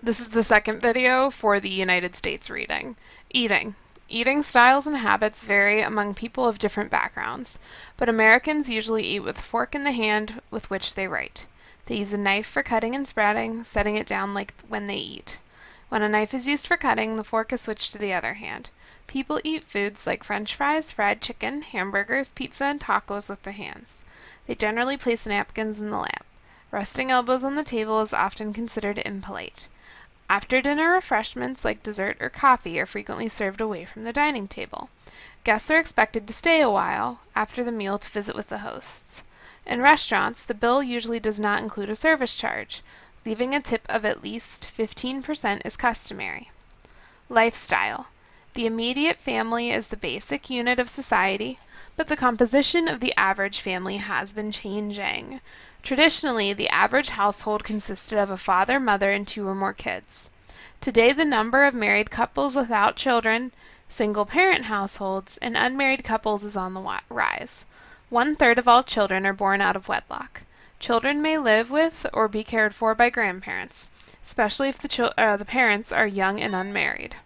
This is the second video for the United States reading. Eating. Eating styles and habits vary among people of different backgrounds, but Americans usually eat with a fork in the hand with which they write. They use a knife for cutting and spreading, setting it down like when they eat. When a knife is used for cutting, the fork is switched to the other hand. People eat foods like French fries, fried chicken, hamburgers, pizza, and tacos with their hands. They generally place napkins in the lap. Resting elbows on the table is often considered impolite. After dinner refreshments like dessert or coffee are frequently served away from the dining table. Guests are expected to stay a while after the meal to visit with the hosts. In restaurants, the bill usually does not include a service charge. Leaving a tip of at least 15% is customary. Lifestyle. The immediate family is the basic unit of society, but the composition of the average family has been changing. Traditionally, the average household consisted of a father, mother, and 2 or more kids. Today, the number of married couples without children, single-parent households, and unmarried couples is on the rise. 1/3 of all children are born out of wedlock. Children may live with or be cared for by grandparents, especially if the parents are young and unmarried.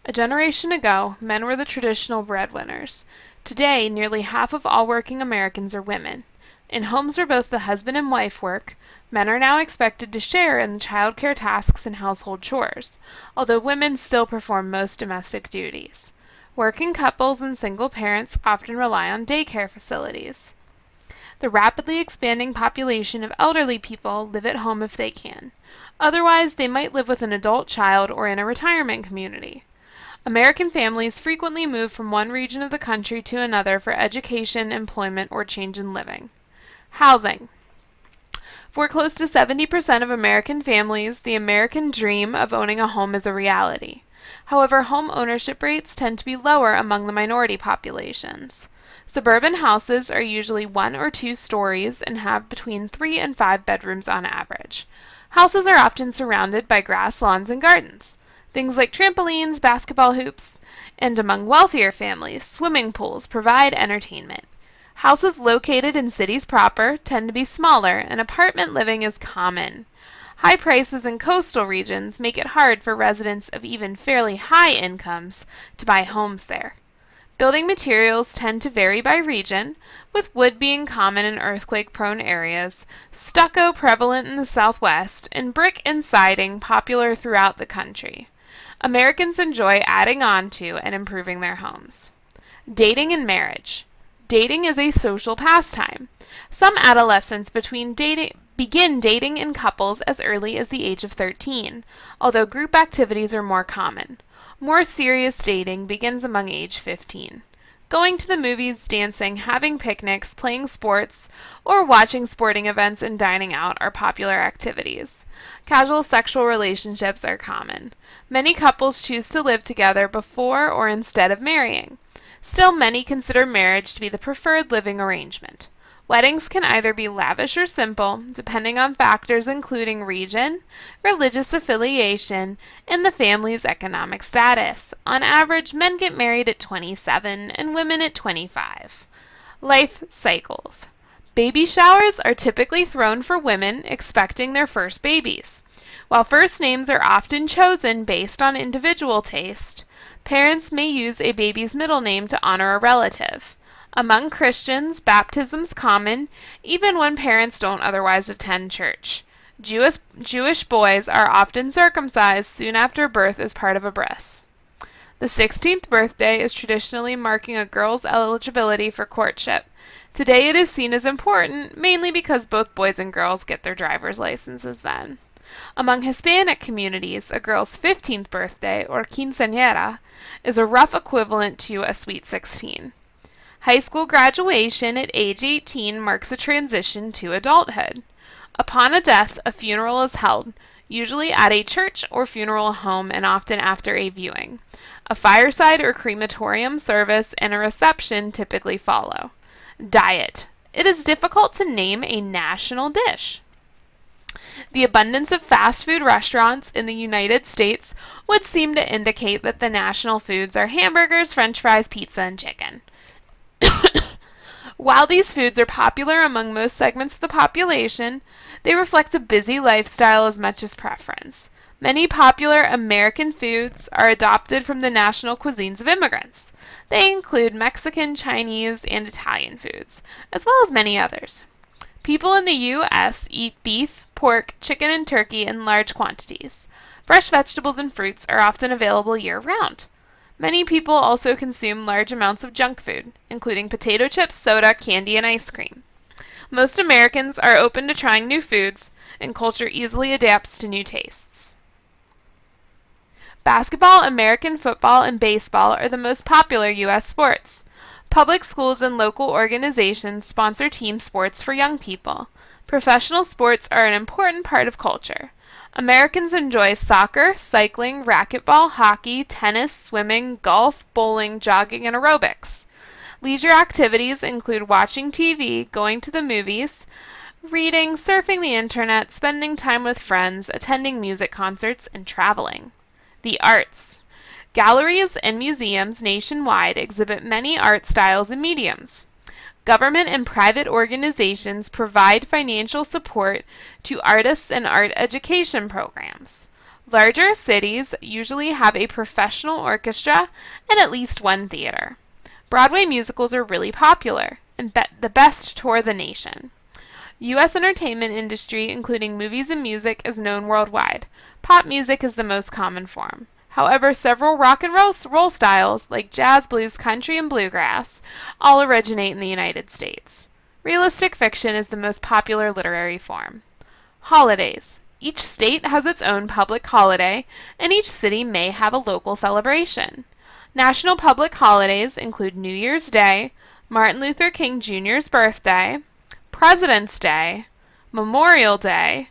A generation ago, men were the traditional breadwinners. Today, nearly half of all working Americans are women. In homes where both the husband and wife work, men are now expected to share in childcare tasks and household chores, although women still perform most domestic duties. Working couples and single parents often rely on daycare facilities. The rapidly expanding population of elderly people live at home if they can. Otherwise, they might live with an adult child or in a retirement community. American families frequently move from one region of the country to another for education, employment, or change in living. Housing. For close to 70% of American families, the American dream of owning a home is a reality. However, home ownership rates tend to be lower among the minority populations. Suburban houses are usually 1 or 2 stories and have between 3 and 5 bedrooms on average. Houses are often surrounded by grass lawns and gardens. Things like trampolines, basketball hoops, and among wealthier families, swimming pools provide entertainment. Houses located in cities proper tend to be smaller, and apartment living is common. High prices in coastal regions make it hard for residents of even fairly high incomes to buy homes there. Building materials tend to vary by region, with wood being common in earthquake-prone areas, stucco prevalent in the Southwest, and brick and siding popular throughout the country. Americans enjoy adding on to and improving their homes. Dating and marriage. Dating is a social pastime. Some adolescents begin dating in couples as early as the age of 13, although group activities are more common. More serious dating begins among age 15. Going to the movies, dancing, having picnics, playing sports, or watching sporting events and dining out are popular activities. Casual sexual relationships are common. Many couples choose to live together before or instead of marrying. Still, many consider marriage to be the preferred living arrangement. Weddings can either be lavish or simple, depending on factors including region, religious affiliation, and the family's economic status. On average, men get married at 27 and women at 25. Life cycles. Baby showers are typically thrown for women expecting their first babies. While first names are often chosen based on individual taste, parents may use a baby's middle name to honor a relative. Among Christians, baptism's common, even when parents don't otherwise attend church. Jewish boys are often circumcised soon after birth as part of a bris. The 16th birthday is traditionally marking a girl's eligibility for courtship. Today it is seen as important, mainly because both boys and girls get their driver's licenses then. Among Hispanic communities, a girl's 15th birthday, or quinceañera, is a rough equivalent to a sweet 16. High school graduation at age 18 marks a transition to adulthood. Upon a death, a funeral is held, usually at a church or funeral home and often after a viewing. A fireside or crematorium service and a reception typically follow. Diet. It is difficult to name a national dish. The abundance of fast food restaurants in the United States would seem to indicate that the national foods are hamburgers, French fries, pizza, and chicken. While these foods are popular among most segments of the population, they reflect a busy lifestyle as much as preference. Many popular American foods are adopted from the national cuisines of immigrants. They include Mexican, Chinese, and Italian foods, as well as many others. People in the U.S. eat beef, pork, chicken, and turkey in large quantities. Fresh vegetables and fruits are often available year-round. Many people also consume large amounts of junk food, including potato chips, soda, candy, and ice cream. Most Americans are open to trying new foods, and culture easily adapts to new tastes. Basketball, American football, and baseball are the most popular U.S. sports. Public schools and local organizations sponsor team sports for young people. Professional sports are an important part of culture. Americans enjoy soccer, cycling, racquetball, hockey, tennis, swimming, golf, bowling, jogging, and aerobics. Leisure activities include watching TV, going to the movies, reading, surfing the internet, spending time with friends, attending music concerts, and traveling. The arts. Galleries and museums nationwide exhibit many art styles and mediums. Government and private organizations provide financial support to artists and art education programs. Larger cities usually have a professional orchestra and at least one theater. Broadway musicals are really popular and the best tour the nation. U.S. entertainment industry, including movies and music, is known worldwide. Pop music is the most common form. However, several rock and roll styles, like jazz, blues, country, and bluegrass, all originate in the United States. Realistic fiction is the most popular literary form. Holidays. Each state has its own public holiday, and each city may have a local celebration. National public holidays include New Year's Day, Martin Luther King Jr.'s birthday, President's Day, Memorial Day,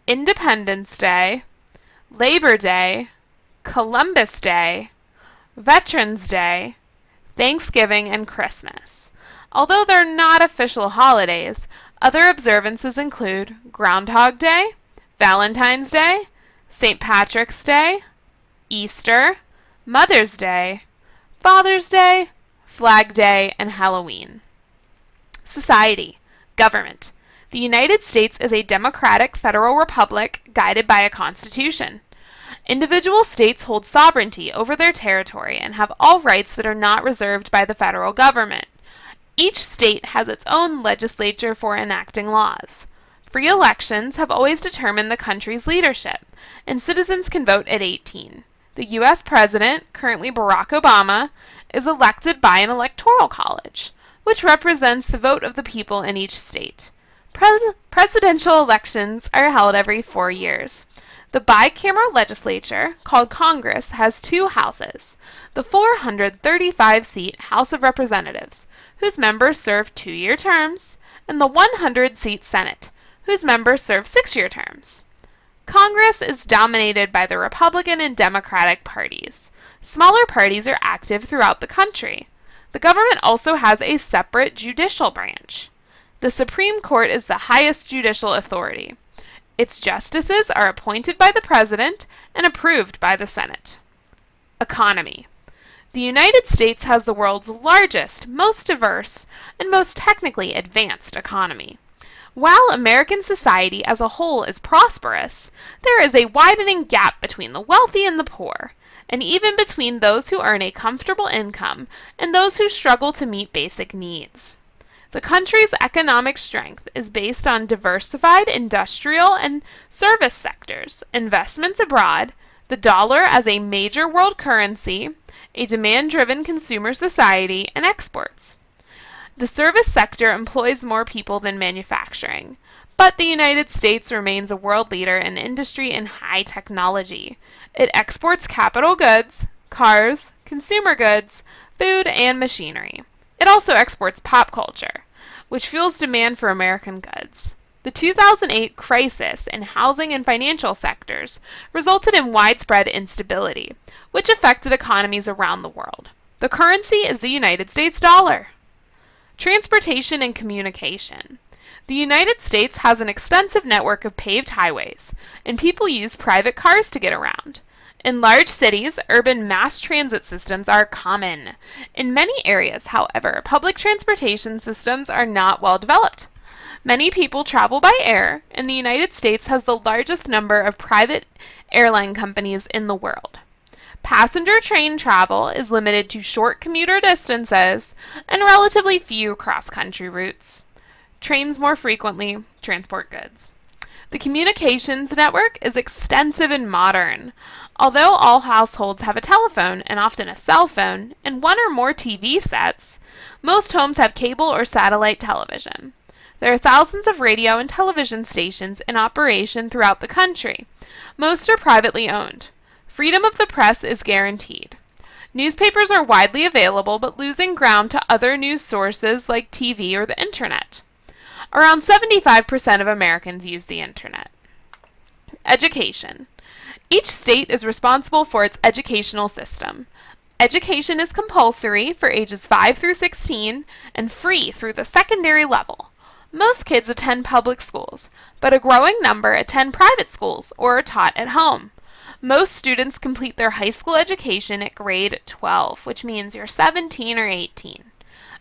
Independence Day, Labor Day, Columbus Day, Veterans Day, Thanksgiving, and Christmas. Although they're not official holidays, other observances include Groundhog Day, Valentine's Day, St. Patrick's Day, Easter, Mother's Day, Father's Day, Flag Day, and Halloween. Society. Government. The United States is a democratic federal republic guided by a constitution. Individual states hold sovereignty over their territory and have all rights that are not reserved by the federal government. Each state has its own legislature for enacting laws. Free elections have always determined the country's leadership, and citizens can vote at 18. The U.S. President, currently Barack Obama, is elected by an electoral college, which represents the vote of the people in each state. Presidential elections are held every 4 years. The bicameral legislature, called Congress, has two houses: the 435-seat House of Representatives, whose members serve 2-year terms, and the 100-seat Senate, whose members serve 6-year terms. Congress is dominated by the Republican and Democratic parties. Smaller parties are active throughout the country. The government also has a separate judicial branch. The Supreme Court is the highest judicial authority. Its justices are appointed by the President and approved by the Senate. Economy. The United States has the world's largest, most diverse, and most technically advanced economy. While American society as a whole is prosperous, there is a widening gap between the wealthy and the poor, and even between those who earn a comfortable income and those who struggle to meet basic needs. The country's economic strength is based on diversified industrial and service sectors, investments abroad, the dollar as a major world currency, a demand-driven consumer society, and exports. The service sector employs more people than manufacturing, but the United States remains a world leader in industry and high technology. It exports capital goods, cars, consumer goods, food, and machinery. It also exports pop culture, which fuels demand for American goods. The 2008 crisis in housing and financial sectors resulted in widespread instability, which affected economies around the world. The currency is the United States dollar. Transportation and communication. The United States has an extensive network of paved highways, and people use private cars to get around. In large cities, urban mass transit systems are common. In many areas, however, public transportation systems are not well developed. Many people travel by air, and the United States has the largest number of private airline companies in the world. Passenger train travel is limited to short commuter distances and relatively few cross-country routes. Trains more frequently transport goods. The communications network is extensive and modern. Although all households have a telephone and often a cell phone and one or more TV sets, most homes have cable or satellite television. There are thousands of radio and television stations in operation throughout the country. Most are privately owned. Freedom of the press is guaranteed. Newspapers are widely available but losing ground to other news sources like TV or the internet. Around 75% of Americans use the internet. Education. Each state is responsible for its educational system. Education is compulsory for ages 5 through 16 and free through the secondary level. Most kids attend public schools, but a growing number attend private schools or are taught at home. Most students complete their high school education at grade 12, which means you're 17 or 18.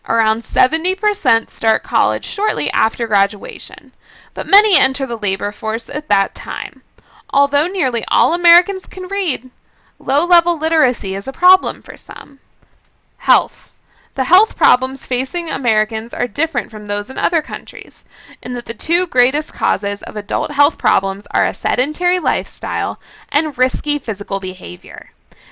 Around 70% start college shortly after graduation, but many enter the labor force at that time. Although nearly all Americans can read, low-level literacy is a problem for some. Health. The health problems facing Americans are different from those in other countries, in that the two greatest causes of adult health problems are a sedentary lifestyle and risky physical behavior.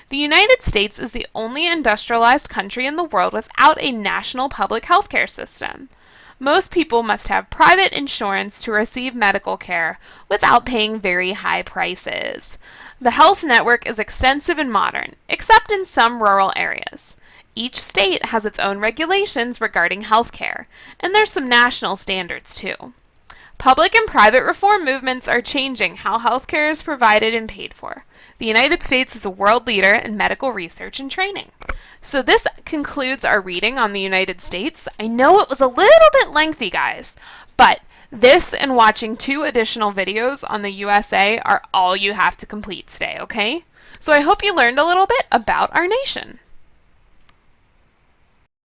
The United States is the only industrialized country in the world without a national public health care system. Most people must have private insurance to receive medical care without paying very high prices. The health network is extensive and modern, except in some rural areas. Each state has its own regulations regarding health care, and there's some national standards too. Public and private reform movements are changing how health care is provided and paid for. The United States is a world leader in medical research and training. So this concludes our reading on the United States. I know it was a little bit lengthy, guys, but this and watching 2 additional videos on the USA are all you have to complete today, okay? So I hope you learned a little bit about our nation.